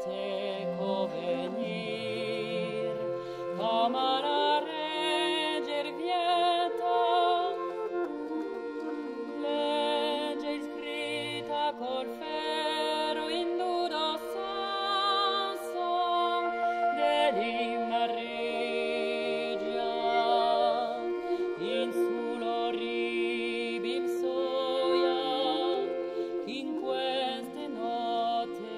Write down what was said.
teco venir, camara reger vieta, legge iscritta col ferro in duro senso dell'inna regia, insulo ribim soia, in queste note